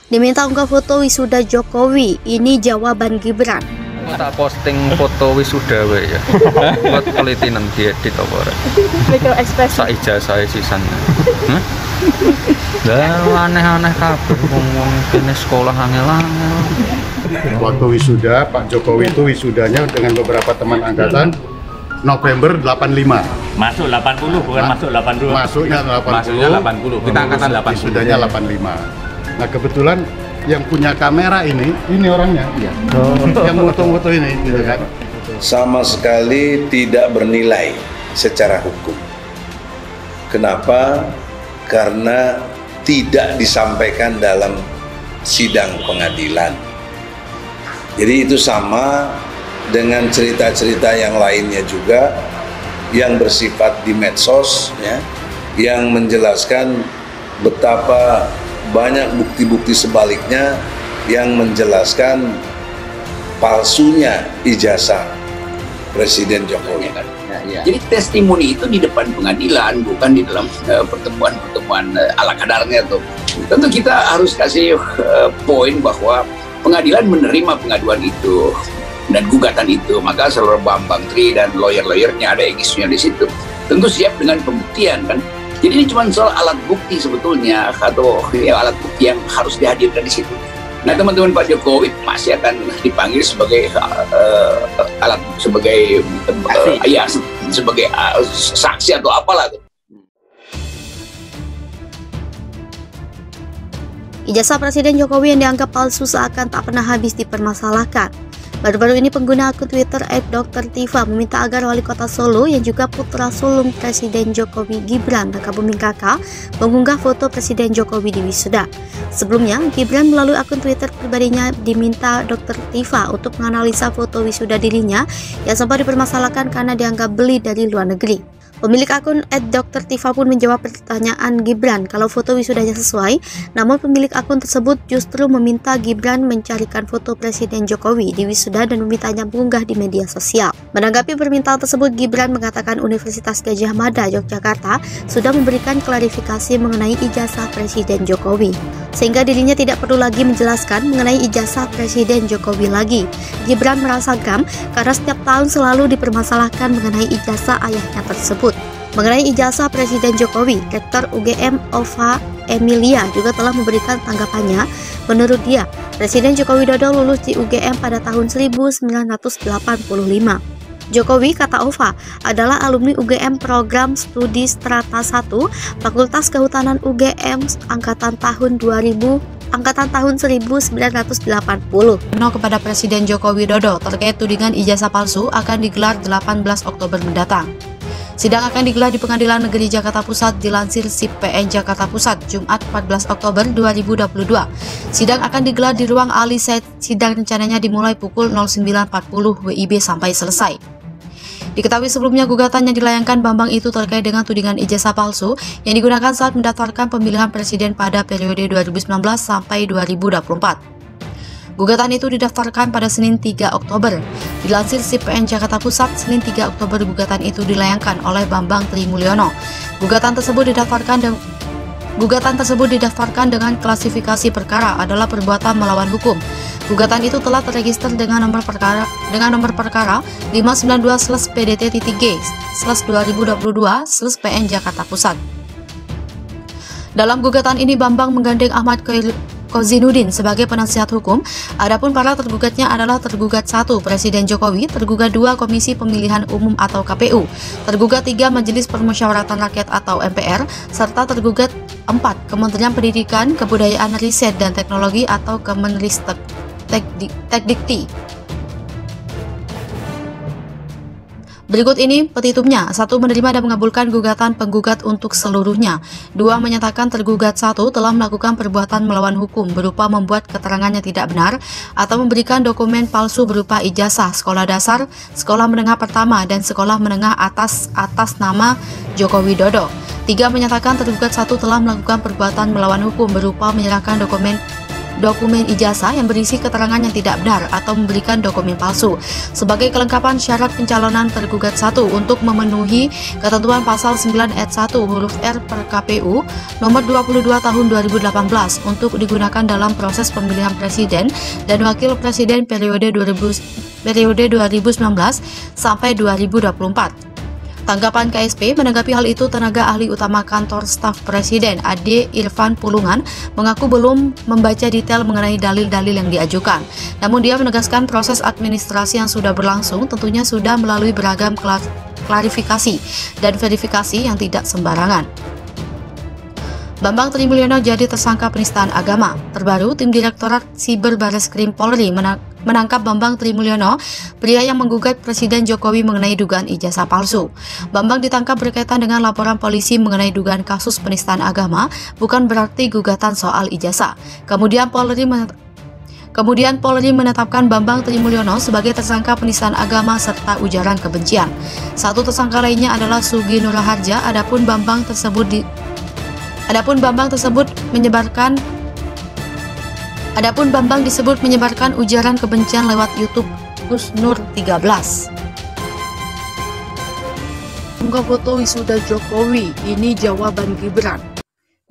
Diminta unggah foto wisuda Jokowi, ini jawaban Gibran. Tak posting foto wisuda we ya. Buat kelitinan diedit apa ora? Mikro ekspresi. Sak ijazah sisan. Lah aneh-aneh kabeh wong-wong kene sekolah angel-angel. Waktu wisuda, Pak Jokowi itu wisudanya dengan beberapa teman angkatan November 85. Masuk 80 bukan masuk 82. Masuknya 80. Masuknya 80. Kita angkatan 80. Wisudanya 85. Nah, kebetulan yang punya kamera ini orangnya. Iya. Yang foto-foto ini gitu kan. Sama sekali tidak bernilai secara hukum. Kenapa? Karena tidak disampaikan dalam sidang pengadilan. Jadi itu sama dengan cerita-cerita yang lainnya juga yang bersifat di medsos ya, yang menjelaskan betapa banyak bukti-bukti sebaliknya yang menjelaskan palsunya ijazah Presiden Jokowi. Jadi testimoni itu di depan pengadilan, bukan di dalam pertemuan-pertemuan ala kadarnya tuh. Tentu kita harus kasih poin bahwa pengadilan menerima pengaduan itu dan gugatan itu, maka seluruh Bambang Tri dan lawyer-lawyernya ada isunya di situ. Tentu siap dengan pembuktian kan. Jadi ini cuma soal alat bukti sebetulnya, atau ya, alat bukti yang harus dihadirkan di situ. Nah, teman-teman Pak Jokowi masih akan dipanggil sebagai alat, sebagai sebagai saksi atau apalah. Ijazah Presiden Jokowi yang dianggap palsu seakan tak pernah habis dipermasalahkan. Baru-baru ini pengguna akun Twitter @Dr.Tifa meminta agar Wali Kota Solo yang juga putra sulung Presiden Jokowi Gibran Rakabuming Kaka mengunggah foto Presiden Jokowi di wisuda. Sebelumnya, Gibran melalui akun Twitter pribadinya diminta Dr. Tifa untuk menganalisa foto wisuda dirinya yang sempat dipermasalahkan karena dianggap beli dari luar negeri. Pemilik akun @Dr.Tifa pun menjawab pertanyaan Gibran kalau foto wisudanya sesuai, namun pemilik akun tersebut justru meminta Gibran mencarikan foto Presiden Jokowi di wisuda dan memintanya mengunggah di media sosial. Menanggapi permintaan tersebut, Gibran mengatakan Universitas Gadjah Mada Yogyakarta sudah memberikan klarifikasi mengenai ijazah Presiden Jokowi, sehingga dirinya tidak perlu lagi menjelaskan mengenai ijazah Presiden Jokowi lagi. Gibran merasa geram karena setiap tahun selalu dipermasalahkan mengenai ijazah ayahnya tersebut. Mengenai ijazah Presiden Jokowi, Rektor UGM Ova Emilia juga telah memberikan tanggapannya. Menurut dia, Presiden Joko Widodo lulus di UGM pada tahun 1985. Jokowi, kata Ova, adalah alumni UGM Program Studi Strata 1, Fakultas Kehutanan UGM angkatan tahun 1980. Kepada Presiden Joko Widodo terkait tudingan ijazah palsu akan digelar 18 Oktober mendatang. Sidang akan digelar di Pengadilan Negeri Jakarta Pusat dilansir SIP PN Jakarta Pusat, Jumat 14 Oktober 2022. Sidang akan digelar di ruang Ali Said. Sidang rencananya dimulai pukul 09.40 WIB sampai selesai. Diketahui sebelumnya gugatan yang dilayangkan Bambang itu terkait dengan tudingan ijazah palsu yang digunakan saat mendaftarkan pemilihan presiden pada periode 2019 sampai 2024. Gugatan itu didaftarkan pada Senin 3 Oktober. Dilansir SIP PN Jakarta Pusat, Senin 3 Oktober gugatan itu dilayangkan oleh Bambang Tri Mulyono. Gugatan tersebut didaftarkan dengan klasifikasi perkara adalah perbuatan melawan hukum. Gugatan itu telah terregister dengan nomor perkara 592/PDT-G/2022/PN Jakarta Pusat. Dalam gugatan ini Bambang menggandeng Ahmad Kozinuddin sebagai penasihat hukum. Adapun para tergugatnya adalah tergugat 1 Presiden Jokowi, tergugat 2 Komisi Pemilihan Umum atau KPU, tergugat 3 Majelis Permusyawaratan Rakyat atau MPR, serta tergugat 4 Kementerian Pendidikan, Kebudayaan, Riset dan Teknologi atau Kemenristek Tekdikti. Berikut ini petitumnya. 1. Menerima dan mengabulkan gugatan penggugat untuk seluruhnya. 2. Menyatakan tergugat 1 telah melakukan perbuatan melawan hukum berupa membuat keterangannya tidak benar atau memberikan dokumen palsu berupa ijazah sekolah dasar, sekolah menengah pertama, dan sekolah menengah atas nama Joko Widodo. 3. Menyatakan tergugat 1 telah melakukan perbuatan melawan hukum berupa menyerahkan dokumen dokumen ijazah yang berisi keterangan yang tidak benar atau memberikan dokumen palsu. Sebagai kelengkapan syarat pencalonan tergugat 1 untuk memenuhi ketentuan pasal 9 ayat 1 huruf R PKPU nomor 22 tahun 2018 untuk digunakan dalam proses pemilihan presiden dan wakil presiden periode 2019 sampai 2024. Tanggapan KSP menanggapi hal itu, tenaga ahli utama kantor staf presiden Ade Irfan Pulungan mengaku belum membaca detail mengenai dalil-dalil yang diajukan. Namun dia menegaskan proses administrasi yang sudah berlangsung tentunya sudah melalui beragam klarifikasi dan verifikasi yang tidak sembarangan. Bambang Trimulyono jadi tersangka penistaan agama. Terbaru, tim Direktorat Siber Bareskrim Polri menangkap Bambang Trimulyono, pria yang menggugat Presiden Jokowi mengenai dugaan ijazah palsu. Bambang ditangkap berkaitan dengan laporan polisi mengenai dugaan kasus penistaan agama, bukan berarti gugatan soal ijazah. Kemudian Polri menetapkan Bambang Trimulyono sebagai tersangka penistaan agama serta ujaran kebencian. Satu tersangka lainnya adalah Sugi Nuraharja. Adapun Bambang disebut menyebarkan ujaran kebencian lewat YouTube Gus Nur 13. Unggah foto wisuda Jokowi, ini jawaban Gibran.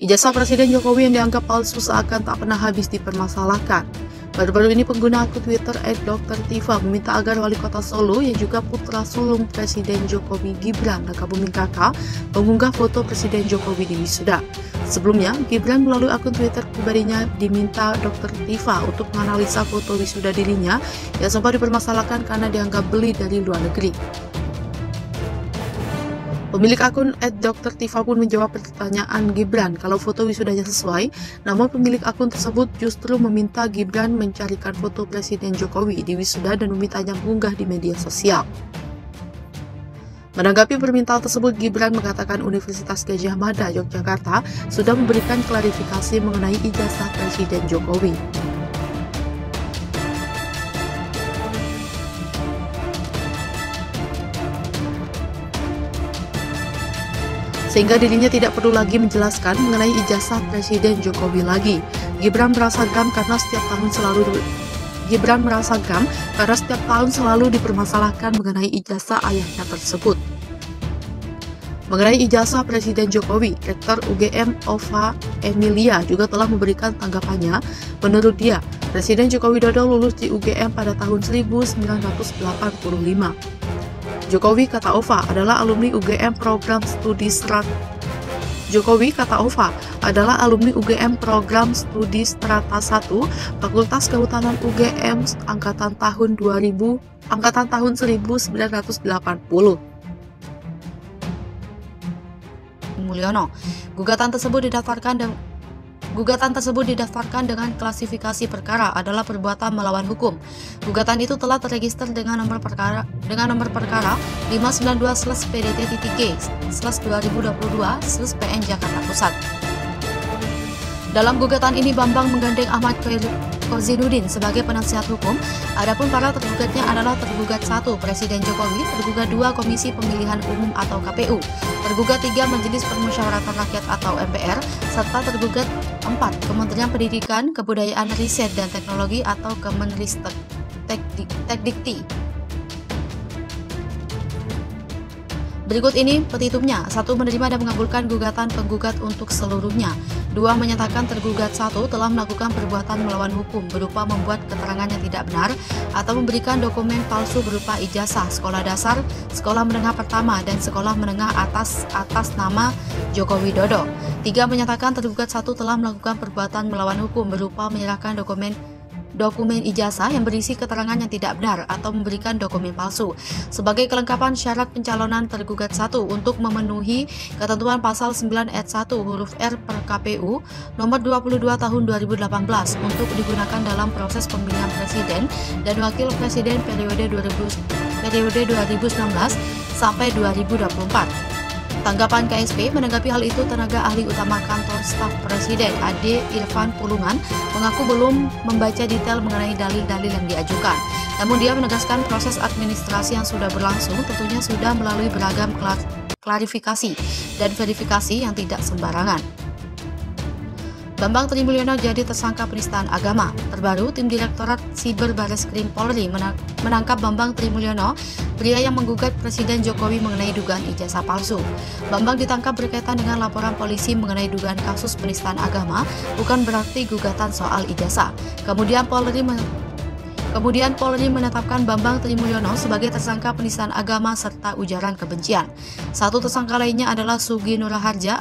Ijazah Presiden Jokowi yang dianggap palsu seakan tak pernah habis dipermasalahkan. Baru-baru ini pengguna akun Twitter @Dr. Tifa meminta agar Wali Kota Solo yang juga putra sulung Presiden Jokowi Gibran Rakabuming Kaka mengunggah foto Presiden Jokowi di wisuda. Sebelumnya, Gibran melalui akun Twitter pribadinya diminta Dr. Tifa untuk menganalisa foto wisuda dirinya yang sempat dipermasalahkan karena dianggap beli dari luar negeri. Pemilik akun @Dr. Tifa pun menjawab pertanyaan Gibran kalau foto wisudanya sesuai, namun pemilik akun tersebut justru meminta Gibran mencarikan foto Presiden Jokowi di wisuda dan memintanya mengunggah di media sosial. Menanggapi permintaan tersebut, Gibran mengatakan Universitas Gadjah Mada, Yogyakarta sudah memberikan klarifikasi mengenai ijazah Presiden Jokowi. Sehingga dirinya tidak perlu lagi menjelaskan mengenai ijazah Presiden Jokowi lagi. Gibran merasa gam karena setiap tahun selalu dipermasalahkan mengenai ijazah ayahnya tersebut. Mengenai ijazah Presiden Jokowi, Rektor UGM Ova Emilia juga telah memberikan tanggapannya. Menurut dia, Presiden Joko Widodo lulus di UGM pada tahun 1985. Jokowi, kata Ova, adalah alumni UGM Program Studi Strata 1, Fakultas Kehutanan UGM angkatan tahun 1980. Mulyono. Gugatan tersebut didaftarkan dengan klasifikasi perkara adalah perbuatan melawan hukum. Gugatan itu telah terregister dengan nomor perkara 592/PDT-G/2022/PN Jakarta Pusat. Dalam gugatan ini, Bambang menggandeng Ahmad Kozinuddin sebagai penasihat hukum. Adapun para tergugatnya adalah tergugat 1 Presiden Jokowi, tergugat 2 Komisi Pemilihan Umum atau KPU, tergugat 3 Majelis Permusyawaratan Rakyat atau MPR, serta tergugat 4 Kementerian Pendidikan, Kebudayaan, Riset dan Teknologi atau Kemenristek Tekdikti. Berikut ini petitumnya. 1. Menerima dan mengabulkan gugatan penggugat untuk seluruhnya. 2. Menyatakan tergugat 1 telah melakukan perbuatan melawan hukum berupa membuat keterangan yang tidak benar atau memberikan dokumen palsu berupa ijazah sekolah dasar, sekolah menengah pertama, dan sekolah menengah atas nama Joko Widodo. 3. Menyatakan tergugat 1 telah melakukan perbuatan melawan hukum berupa menyerahkan dokumen ijazah yang berisi keterangan yang tidak benar atau memberikan dokumen palsu. Sebagai kelengkapan syarat pencalonan tergugat 1 untuk memenuhi ketentuan pasal 9 ayat 1 huruf R PKPU nomor 22 tahun 2018 untuk digunakan dalam proses pemilihan presiden dan wakil presiden periode 2019 sampai 2024. Tanggapan KSP menanggapi hal itu, tenaga ahli utama kantor staf presiden Ade Irfan Pulungan mengaku belum membaca detail mengenai dalil-dalil yang diajukan. Namun dia menegaskan proses administrasi yang sudah berlangsung tentunya sudah melalui beragam klarifikasi dan verifikasi yang tidak sembarangan. Bambang Trimulyono jadi tersangka penistaan agama. Terbaru, tim Direktorat Siber Bareskrim Polri menangkap Bambang Trimulyono, pria yang menggugat Presiden Jokowi mengenai dugaan ijazah palsu. Bambang ditangkap berkaitan dengan laporan polisi mengenai dugaan kasus penistaan agama, bukan berarti gugatan soal ijazah. Kemudian Polri menetapkan Bambang Trimulyono sebagai tersangka penistaan agama serta ujaran kebencian. Satu tersangka lainnya adalah Sugi Nur Harja.